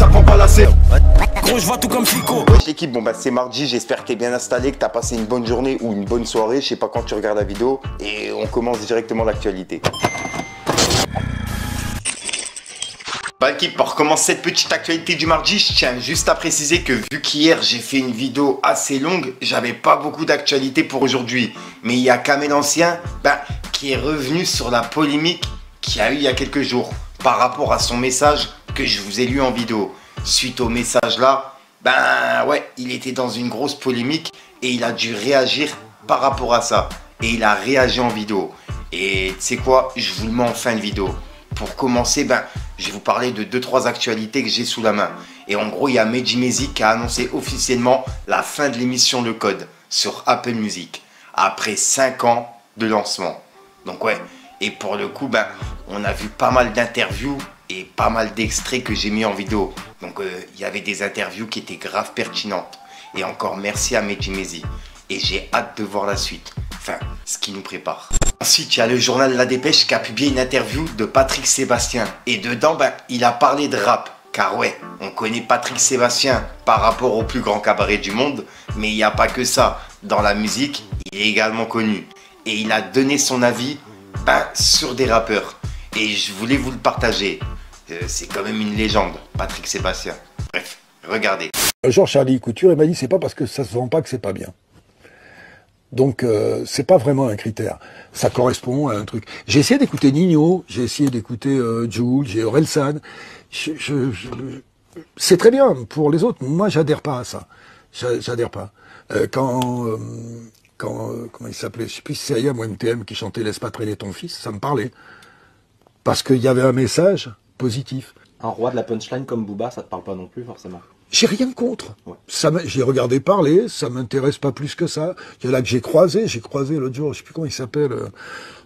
ça prend pas la serre. Gros, je vois tout comme Fico. Wesh l'équipe, bon bah c'est mardi, j'espère que t'es bien installé, que t'as passé une bonne journée ou une bonne soirée, je sais pas quand tu regardes la vidéo, et on commence directement l'actualité. Bah l'équipe, pour commencer cette petite actualité du mardi, je tiens juste à préciser que vu qu'hier j'ai fait une vidéo assez longue, j'avais pas beaucoup d'actualité pour aujourd'hui. Mais il y a Kamel Ancien qui est revenu sur la polémique qu'il y a eu il y a quelques jours par rapport à son message que je vous ai lu en vidéo. Suite au message là, il était dans une grosse polémique et il a dû réagir par rapport à ça. Et il a réagi en vidéo. Et tu sais quoi, je vous le mets en fin de vidéo. Pour commencer, je vais vous parler de 2-3 actualités que j'ai sous la main. Et en gros, il y a Mejimezi qui a annoncé officiellement la fin de l'émission Le Code sur Apple Music. Après 5 ans de lancement. Donc ouais, et pour le coup, on a vu pas mal d'interviews et pas mal d'extraits que j'ai mis en vidéo. Donc il y avait des interviews qui étaient grave pertinentes. Et encore merci à Mejimezi. Et j'ai hâte de voir la suite. Enfin, ce qui nous prépare. Ensuite, il y a le journal La Dépêche qui a publié une interview de Patrick Sébastien. Et dedans, il a parlé de rap. Car ouais, on connaît Patrick Sébastien par rapport au plus grand cabaret du monde. Mais il n'y a pas que ça. Dans la musique, il est également connu. Et il a donné son avis sur des rappeurs. Et je voulais vous le partager. C'est quand même une légende, Patrick Sébastien. Bref, regardez. Un jour, Charlie Couture, il m'a dit, c'est pas parce que ça se vend pas que c'est pas bien. Donc, c'est pas vraiment un critère. Ça correspond à un truc. J'ai essayé d'écouter Nino, j'ai essayé d'écouter Jul, j'ai Orelsan. C'est très bien pour les autres. Moi, j'adhère pas à ça. J'adhère pas. Comment il s'appelait, je sais plus si c'est Ayam ou MTM qui chantait Laisse pas traîner ton fils, ça me parlait. Parce qu'il y avait un message positif. Un roi de la punchline comme Booba, ça te parle pas non plus forcément. J'ai rien contre. Ouais. J'ai regardé parler, ça m'intéresse pas plus que ça. Il y en a que j'ai croisé l'autre jour, je sais plus comment il s'appelle,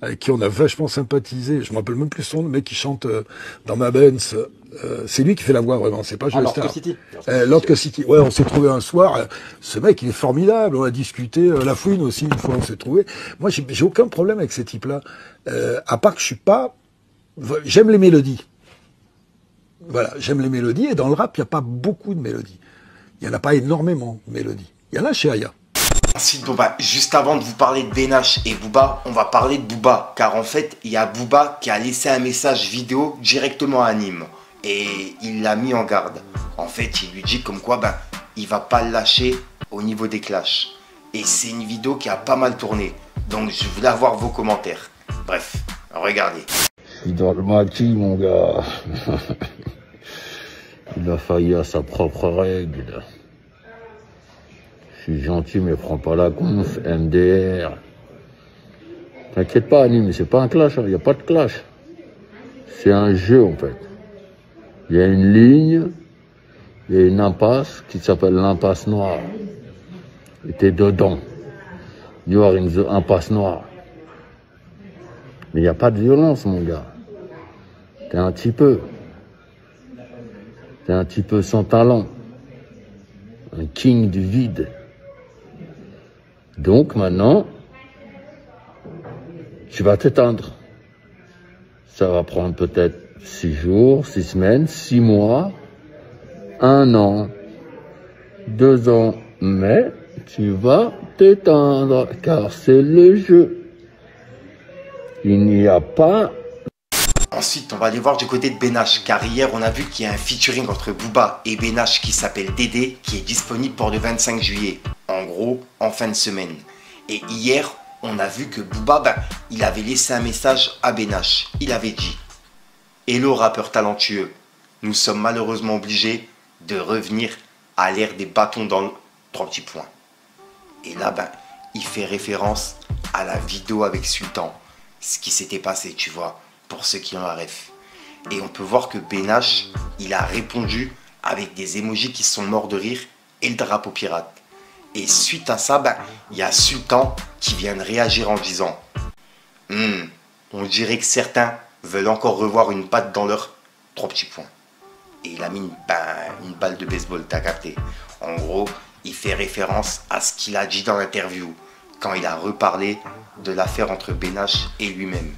avec qui on a vachement sympathisé. Je me rappelle même plus son nom, le mec qui chante dans ma Benz. C'est lui qui fait la voix vraiment, c'est pas Joe Star. Lord City. Ouais, on s'est trouvé un soir. Ce mec, il est formidable. On a discuté. La Fouine aussi, une fois, on s'est trouvé. Moi, j'ai aucun problème avec ces types-là. À part que je suis pas. J'aime les mélodies. Voilà, j'aime les mélodies, et dans le rap, il n'y a pas beaucoup de mélodies. Il n'y en a pas énormément de mélodies. Il y en a chez Aya. Ensuite, juste avant de vous parler de Benache et Booba, on va parler de Booba. Car en fait, il y a Booba qui a laissé un message vidéo directement à Nîmes. Et il l'a mis en garde. En fait, il lui dit comme quoi, il va pas le lâcher au niveau des clashs. Et c'est une vidéo qui a pas mal tourné. Donc, je voulais avoir vos commentaires. Bref, regardez. Je suis dans le maquis, mon gars. Il a failli à sa propre règle. Je suis gentil, mais prends pas la conf, MDR. T'inquiète pas, Annie, mais c'est pas un clash, il n'y a pas de clash. C'est un jeu, en fait. Il y a une ligne, il y a une impasse qui s'appelle l'impasse noire. Et t'es dedans. Il y aura une impasse noire. Mais il n'y a pas de violence, mon gars. T'es un petit peu. T'es un petit peu sans talent. Un king du vide. Donc maintenant, tu vas t'éteindre. Ça va prendre peut-être 6 jours, 6 semaines, 6 mois, 1 an, 2 ans. Mais tu vas t'éteindre, car c'est le jeu. Il n'y a pas... Ensuite, on va aller voir du côté de Benache, car hier, on a vu qu'il y a un featuring entre Booba et Benache qui s'appelle Dédé, qui est disponible pour le 25 juillet. En gros, en fin de semaine. Et hier, on a vu que Booba, il avait laissé un message à Benache. Il avait dit « Hello rappeur talentueux, nous sommes malheureusement obligés de revenir à l'ère des bâtons dans le... 3 petits points. » Et là, il fait référence à la vidéo avec Sultan. Ce qui s'était passé, tu vois, pour ceux qui ont la ref. Et on peut voir que Benache, il a répondu avec des emojis qui sont morts de rire et le drapeau pirate. Et suite à ça, il y a Sultan qui vient de réagir en disant on dirait que certains veulent encore revoir une patte dans leur 3 petits points. Et il a mis une balle de baseball, t'as capté. En gros, il fait référence à ce qu'il a dit dans l'interview, quand il a reparlé de l'affaire entre Benache et lui-même.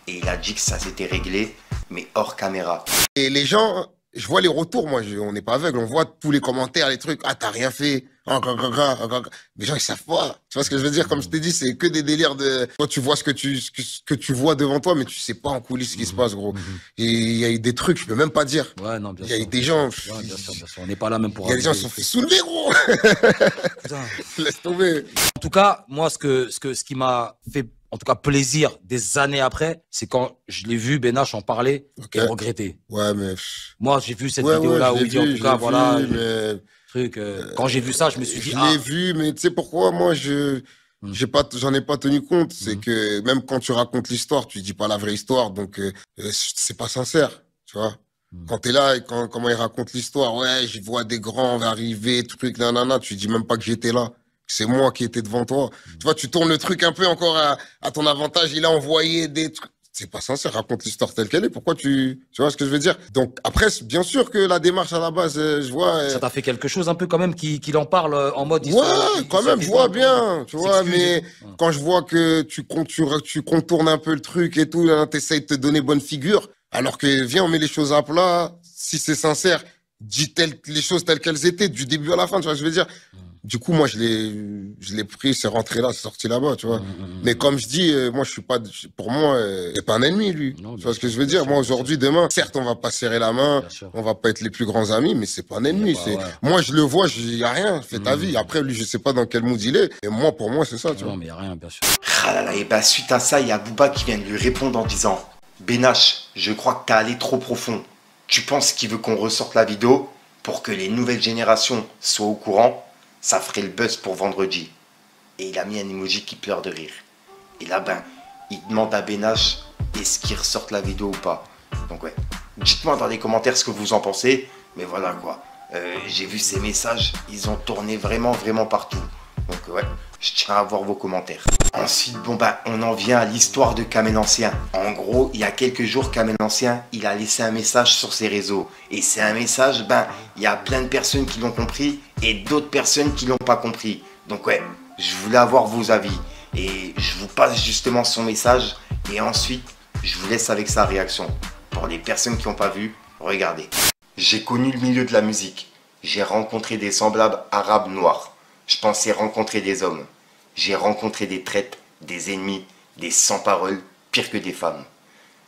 Et il a dit que ça s'était réglé, mais hors caméra. Et les gens je vois les retours, moi, on n'est pas aveugle, on voit tous les commentaires, les trucs, ah, t'as rien fait, ah, les gens, ils savent pas. Tu vois ce que je veux dire? Comme je t'ai dit, c'est que des délires de, toi, tu vois ce que tu vois devant toi, mais tu sais pas en coulisses ce qui se passe, gros. Et il y a eu des trucs, je peux même pas dire. Ouais, non, bien Il y a sûr. eu des gens, Ouais, bien sûr, bien sûr. On n'est pas là même pour il y a des gens qui raconter. se sont fait soulever, gros. Putain. Laisse tomber. En tout cas, moi, ce qui m'a fait, en tout cas, plaisir des années après, c'est quand je l'ai vu Benache en parler Ok. et regretter. Ouais, mais. Moi, j'ai vu cette Ouais, vidéo-là ouais, où il dit, en tout cas, je voilà, l'ai vu, mais. truc. Quand j'ai vu ça, je me suis dit, Je ah, l'ai vu, mais tu sais pourquoi moi j'en ai pas tenu compte. C'est que même quand tu racontes l'histoire, tu dis pas la vraie histoire, donc c'est pas sincère, tu vois. Quand t'es là et comment il raconte l'histoire, ouais, je vois des grands arriver, truc, nanana, tu dis même pas que j'étais là. C'est moi qui étais devant toi. Tu vois, tu tournes le truc un peu encore à ton avantage. Il a envoyé des trucs. C'est pas sincère, raconte l'histoire telle qu'elle est. Pourquoi tu vois ce que je veux dire? Donc, après, bien sûr que la démarche à la base, je vois. ça t'a fait quelque chose un peu quand même qu'il en parle en mode Ouais, histoire. quand même, je vois bien, tu vois, s'excuse mais et tout. Ouais. quand je vois que tu contournes un peu le truc et tout, hein, t'essayes de te donner bonne figure, alors que viens, on met les choses à plat, si c'est sincère, dis les choses telles qu'elles étaient, du début à la fin, tu vois ce que je veux dire? Du coup, moi, je l'ai pris, c'est rentré là, c'est sorti là-bas, tu vois. Mais comme je dis, moi, je suis pas, pour moi, c'est pas un ennemi, lui. Non, Tu bien vois ce que sûr, je veux bien dire? sûr, Moi, bien sûr. aujourd'hui, demain, certes, on va pas serrer la main, Bien sûr. on va pas être les plus grands amis, mais c'est pas un ennemi. Bah, C'est, ouais. moi, je le vois, y a rien, fais ta vie. Après, lui, je sais pas dans quel mood il est. Et moi, pour moi, c'est ça, tu vois. Non, mais il n'y a rien, bien sûr. Ah là là, et bah suite à ça, il y a Booba qui vient de lui répondre en disant Benache, je crois que t'es allé trop profond. Tu penses qu'il veut qu'on ressorte la vidéo pour que les nouvelles générations soient au courant? Ça ferait le buzz pour vendredi. Et il a mis un emoji qui pleure de rire. Et là, ben, il demande à Benache est-ce qu'il ressorte la vidéo ou pas. Donc ouais, dites-moi dans les commentaires ce que vous en pensez. Mais voilà quoi, j'ai vu ces messages, ils ont tourné vraiment, vraiment partout. Donc ouais, je tiens à voir vos commentaires. Ensuite, bon bah, on en vient à l'histoire de Kamel Ancien. En gros, il y a quelques jours, Kamel Ancien, il a laissé un message sur ses réseaux. Et c'est un message, ben, il y a plein de personnes qui l'ont compris et d'autres personnes qui l'ont pas compris. Donc ouais, je voulais avoir vos avis. Et je vous passe justement son message. Et ensuite, je vous laisse avec sa réaction. Pour les personnes qui n'ont pas vu, regardez. J'ai connu le milieu de la musique. J'ai rencontré des semblables arabes noirs. Je pensais rencontrer des hommes. J'ai rencontré des traites, des ennemis, des sans-paroles, pire que des femmes.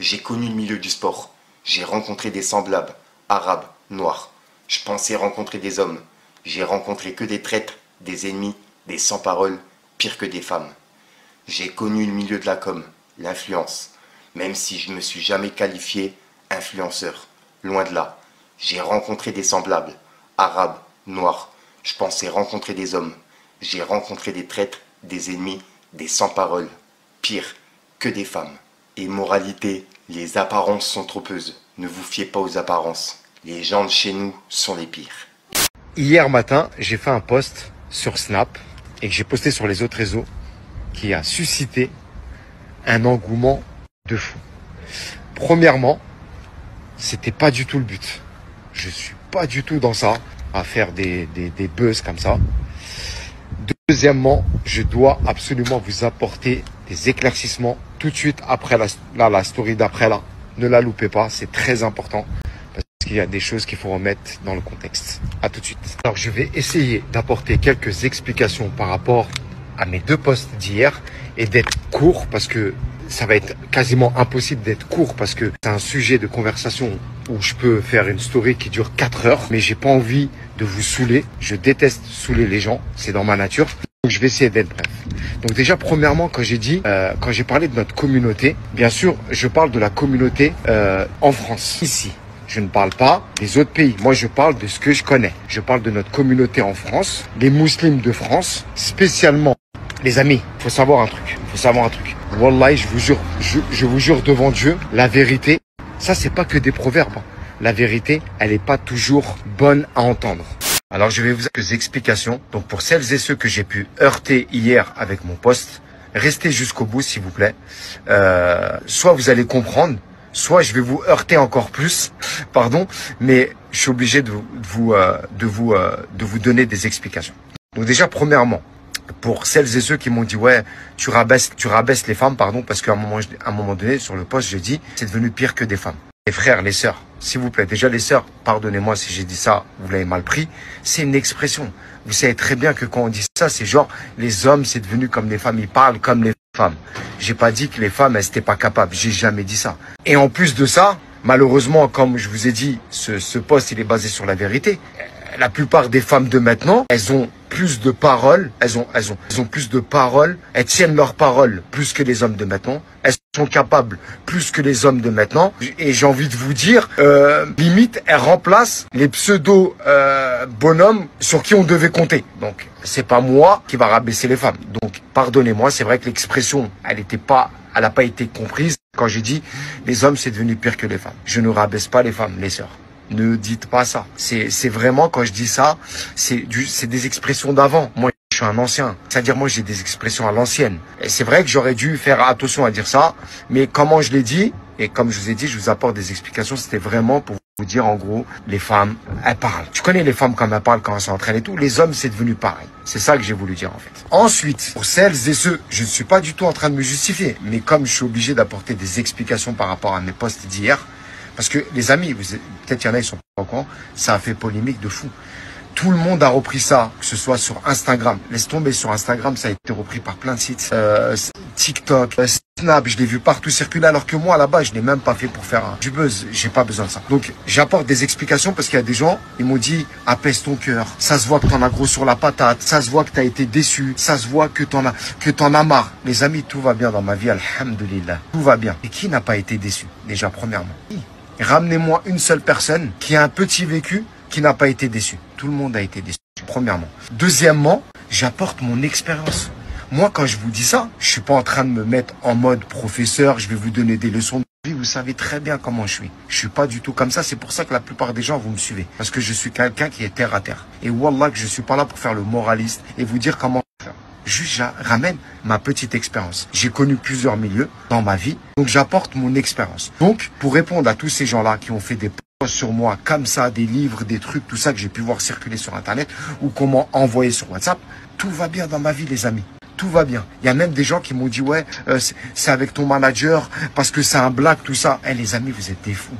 J'ai connu le milieu du sport. J'ai rencontré des semblables, arabes, noirs. Je pensais rencontrer des hommes. J'ai rencontré que des traites, des ennemis, des sans-paroles, pire que des femmes. J'ai connu le milieu de la com, l'influence. Même si je ne me suis jamais qualifié influenceur. Loin de là. J'ai rencontré des semblables, arabes, noirs. Je pensais rencontrer des hommes. J'ai rencontré des traîtres, des ennemis, des sans-paroles. Pire que des femmes. Et moralité, les apparences sont trompeuses. Ne vous fiez pas aux apparences. Les gens de chez nous sont les pires. Hier matin, j'ai fait un post sur Snap et que j'ai posté sur les autres réseaux qui a suscité un engouement de fou. Premièrement, c'était pas du tout le but. Je suis pas du tout dans ça, à faire des buzz comme ça. Deuxièmement, je dois absolument vous apporter des éclaircissements tout de suite après la story d'après là. Ne la loupez pas, c'est très important. Parce qu'il y a des choses qu'il faut remettre dans le contexte. À tout de suite. Alors, je vais essayer d'apporter quelques explications par rapport à mes deux posts d'hier et d'être court parce que ça va être quasiment impossible d'être court parce que c'est un sujet de conversation où je peux faire une story qui dure 4 heures, mais j'ai pas envie de vous saouler. Je déteste saouler les gens, c'est dans ma nature. Donc je vais essayer d'être bref. Donc déjà, premièrement, quand j'ai parlé de notre communauté, bien sûr, je parle de la communauté en France, ici. Je ne parle pas des autres pays. Moi, je parle de ce que je connais. Je parle de notre communauté en France, les musulmans de France, spécialement. Les amis, faut savoir un truc. Wallahi, je vous jure devant Dieu, la vérité, ça, c'est pas que des proverbes. La vérité, elle n'est pas toujours bonne à entendre. Alors, je vais vous donner quelques explications. Donc, pour celles et ceux que j'ai pu heurter hier avec mon post, restez jusqu'au bout, s'il vous plaît. Soit vous allez comprendre, soit je vais vous heurter encore plus, pardon, mais je suis obligé de vous donner des explications. Donc déjà, premièrement, pour celles et ceux qui m'ont dit ouais, tu rabaisses les femmes, pardon, parce qu'à un moment donné, sur le post, j'ai dit c'est devenu pire que des femmes. Les frères, les sœurs, s'il vous plaît, déjà les sœurs, pardonnez-moi si j'ai dit ça, vous l'avez mal pris, c'est une expression. Vous savez très bien que quand on dit ça, c'est genre, les hommes, c'est devenu comme les femmes, ils parlent comme les femmes. J'ai pas dit que les femmes, elles n'étaient pas capables, j'ai jamais dit ça. Et en plus de ça, malheureusement, comme je vous ai dit, ce post, il est basé sur la vérité. La plupart des femmes de maintenant, elles ont plus de paroles, elles ont plus de paroles, elles tiennent leurs paroles plus que les hommes de maintenant, elles sont capables plus que les hommes de maintenant, et j'ai envie de vous dire, limite, elles remplacent les pseudo bonhommes sur qui on devait compter. Donc, c'est pas moi qui va rabaisser les femmes. Donc, pardonnez-moi, c'est vrai que l'expression, elle n'a pas été comprise quand j'ai dit les hommes c'est devenu pire que les femmes. Je ne rabaisse pas les femmes, les sœurs. Ne dites pas ça. C'est vraiment, quand je dis ça, c'est des expressions d'avant. Moi, je suis un ancien. C'est-à-dire, moi, j'ai des expressions à l'ancienne. Et c'est vrai que j'aurais dû faire attention à dire ça. Mais comment je l'ai dit, et comme je vous ai dit, je vous apporte des explications, c'était vraiment pour vous dire, en gros, les femmes, elles parlent. Tu connais les femmes comme elles parlent quand elles s'entraînent et tout. Les hommes, c'est devenu pareil. C'est ça que j'ai voulu dire, en fait. Ensuite, pour celles et ceux, je ne suis pas du tout en train de me justifier. Mais comme je suis obligé d'apporter des explications par rapport à mes posts d'hier, parce que les amis, peut-être qu'il y en a, ils sont pas au courant, ça a fait polémique de fou. Tout le monde a repris ça, que ce soit sur Instagram. Laisse tomber, sur Instagram, ça a été repris par plein de sites. TikTok, Snap, je l'ai vu partout circuler, alors que moi, là-bas, je l'ai même pas fait pour faire du buzz. J'ai pas besoin de ça. Donc, j'apporte des explications parce qu'il y a des gens, ils m'ont dit, apaise ton cœur. Ça se voit que t'en as gros sur la patate. Ça se voit que t'as été déçu. Ça se voit que t'en as marre. Les amis, tout va bien dans ma vie, alhamdoulilah. Tout va bien. Et qui n'a pas été déçu? Déjà, premièrement. Ramenez-moi une seule personne qui a un petit vécu qui n'a pas été déçu. Tout le monde a été déçu, premièrement. Deuxièmement, j'apporte mon expérience. Moi, quand je vous dis ça, je suis pas en train de me mettre en mode professeur, je vais vous donner des leçons de vie. Vous savez très bien comment je suis. Je suis pas du tout comme ça. C'est pour ça que la plupart des gens, vous me suivez. Parce que je suis quelqu'un qui est terre à terre. Et wallah, que je suis pas là pour faire le moraliste et vous dire comment faire. Juste, je ramène ma petite expérience. J'ai connu plusieurs milieux dans ma vie, donc j'apporte mon expérience. Donc, pour répondre à tous ces gens-là qui ont fait des posts sur moi, comme ça, des livres, des trucs, tout ça que j'ai pu voir circuler sur Internet, ou qu'on m'a envoyé sur WhatsApp, tout va bien dans ma vie, les amis. Tout va bien. Il y a même des gens qui m'ont dit, ouais, c'est avec ton manager, parce que c'est un blague, tout ça. Eh, les amis, vous êtes des fous.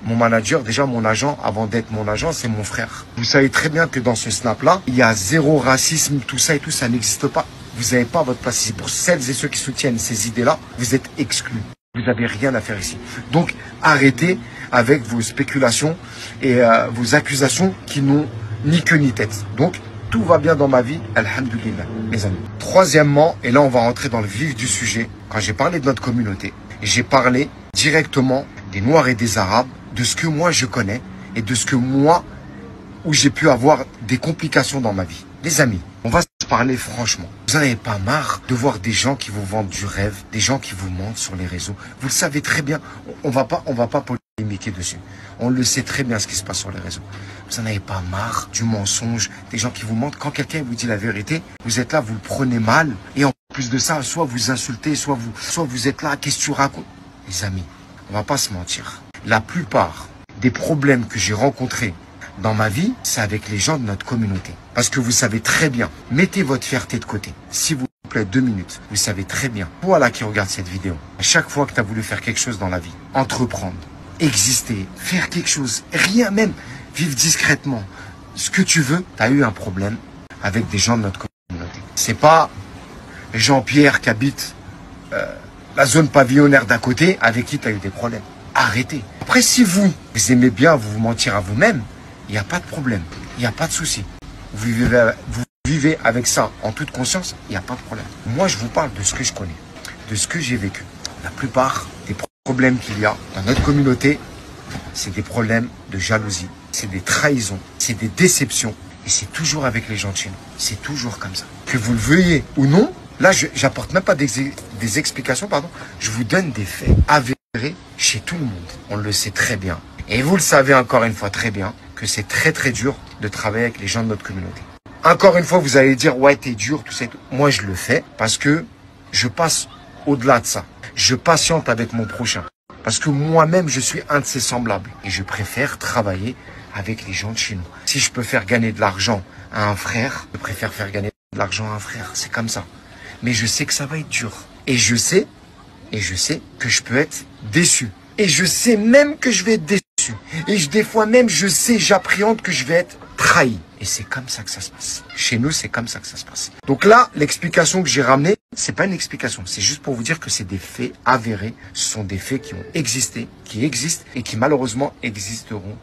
Mon manager, déjà mon agent, avant d'être mon agent, c'est mon frère. Vous savez très bien que dans ce snap-là, il y a zéro racisme, tout ça et tout, ça n'existe pas. Vous n'avez pas votre place ici. Pour celles et ceux qui soutiennent ces idées-là, vous êtes exclus. Vous n'avez rien à faire ici. Donc, arrêtez avec vos spéculations et vos accusations qui n'ont ni queue ni tête. Donc, tout va bien dans ma vie, alhamdoulilah, mes amis. Troisièmement, et là on va rentrer dans le vif du sujet, quand j'ai parlé de notre communauté, j'ai parlé directement des Noirs et des Arabes, de ce que moi je connais et de ce que moi, où j'ai pu avoir des complications dans ma vie. Les amis, on va se parler franchement. Vous n'en avez pas marre de voir des gens qui vous vendent du rêve, des gens qui vous mentent sur les réseaux. Vous le savez très bien, on va pas polémiquer dessus. On le sait très bien ce qui se passe sur les réseaux. Vous n'en avez pas marre du mensonge, des gens qui vous mentent. Quand quelqu'un vous dit la vérité, vous êtes là, vous le prenez mal. Et en plus de ça, soit vous insultez, soit vous êtes là, qu'est-ce que tu racontes? Les amis, on va pas se mentir. La plupart des problèmes que j'ai rencontrés dans ma vie, c'est avec les gens de notre communauté. Parce que vous savez très bien, mettez votre fierté de côté. S'il vous plaît, 2 minutes. Vous savez très bien, toi là qui regarde cette vidéo, à chaque fois que tu as voulu faire quelque chose dans la vie, entreprendre, exister, faire quelque chose, rien même, vivre discrètement, ce que tu veux, tu as eu un problème avec des gens de notre communauté. C'est pas Jean-Pierre qui habite la zone pavillonnaire d'à côté avec qui tu as eu des problèmes. Arrêtez. Après, si vous aimez bien vous mentir à vous-même, il n'y a pas de problème, il n'y a pas de souci. Vous vivez avec ça en toute conscience, il n'y a pas de problème. Moi, je vous parle de ce que je connais, de ce que j'ai vécu. La plupart des problèmes qu'il y a dans notre communauté, c'est des problèmes de jalousie, c'est des trahisons, c'est des déceptions. Et c'est toujours avec les gens de chez nous. C'est toujours comme ça. Que vous le veuillez ou non, là, j'apporte même pas des explications, pardon. Je vous donne des faits avérés chez tout le monde. On le sait très bien. Et vous le savez encore une fois très bien que c'est très très dur de travailler avec les gens de notre communauté. Encore une fois, vous allez dire, ouais, t'es dur, tout ça et tout. Moi, je le fais parce que je passe au-delà de ça. Je patiente avec mon prochain. Parce que moi-même, je suis un de ses semblables. Et je préfère travailler avec les gens de chez nous. Si je peux faire gagner de l'argent à un frère, je préfère faire gagner de l'argent à un frère. C'est comme ça. Mais je sais que ça va être dur. Et je sais que je peux être déçu. Et je sais même que je vais être déçu. Et des fois même, je sais, j'appréhende que je vais être trahi. Et c'est comme ça que ça se passe. Chez nous, c'est comme ça que ça se passe. Donc là, l'explication que j'ai ramenée, c'est pas une explication. C'est juste pour vous dire que c'est des faits avérés. Ce sont des faits qui ont existé, qui existent et qui malheureusement existeront.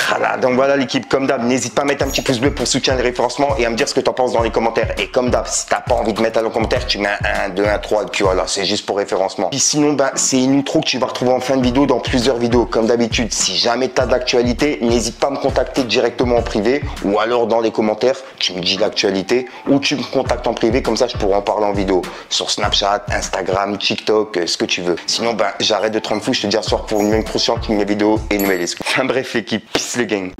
Voilà, donc voilà l'équipe, comme d'hab, n'hésite pas à mettre un petit pouce bleu pour soutenir le référencement et à me dire ce que tu en penses dans les commentaires. Et comme d'hab, si t'as pas envie de mettre un commentaire, tu mets un 1, 2, 1, 3 et puis voilà, c'est juste pour référencement. Puis sinon, c'est une outro que tu vas retrouver en fin de vidéo dans plusieurs vidéos. Comme d'habitude, si jamais tu as d'actualité, n'hésite pas à me contacter directement en privé ou alors dans les commentaires, tu me dis l'actualité ou tu me contactes en privé, comme ça je pourrai en parler en vidéo. Sur Snapchat, Instagram, TikTok, ce que tu veux. Sinon, j'arrête de te rendre fou, je te dis à ce soir pour une prochaine vidéo et une nouvelle excuse. Enfin bref, équipe, peace les gang.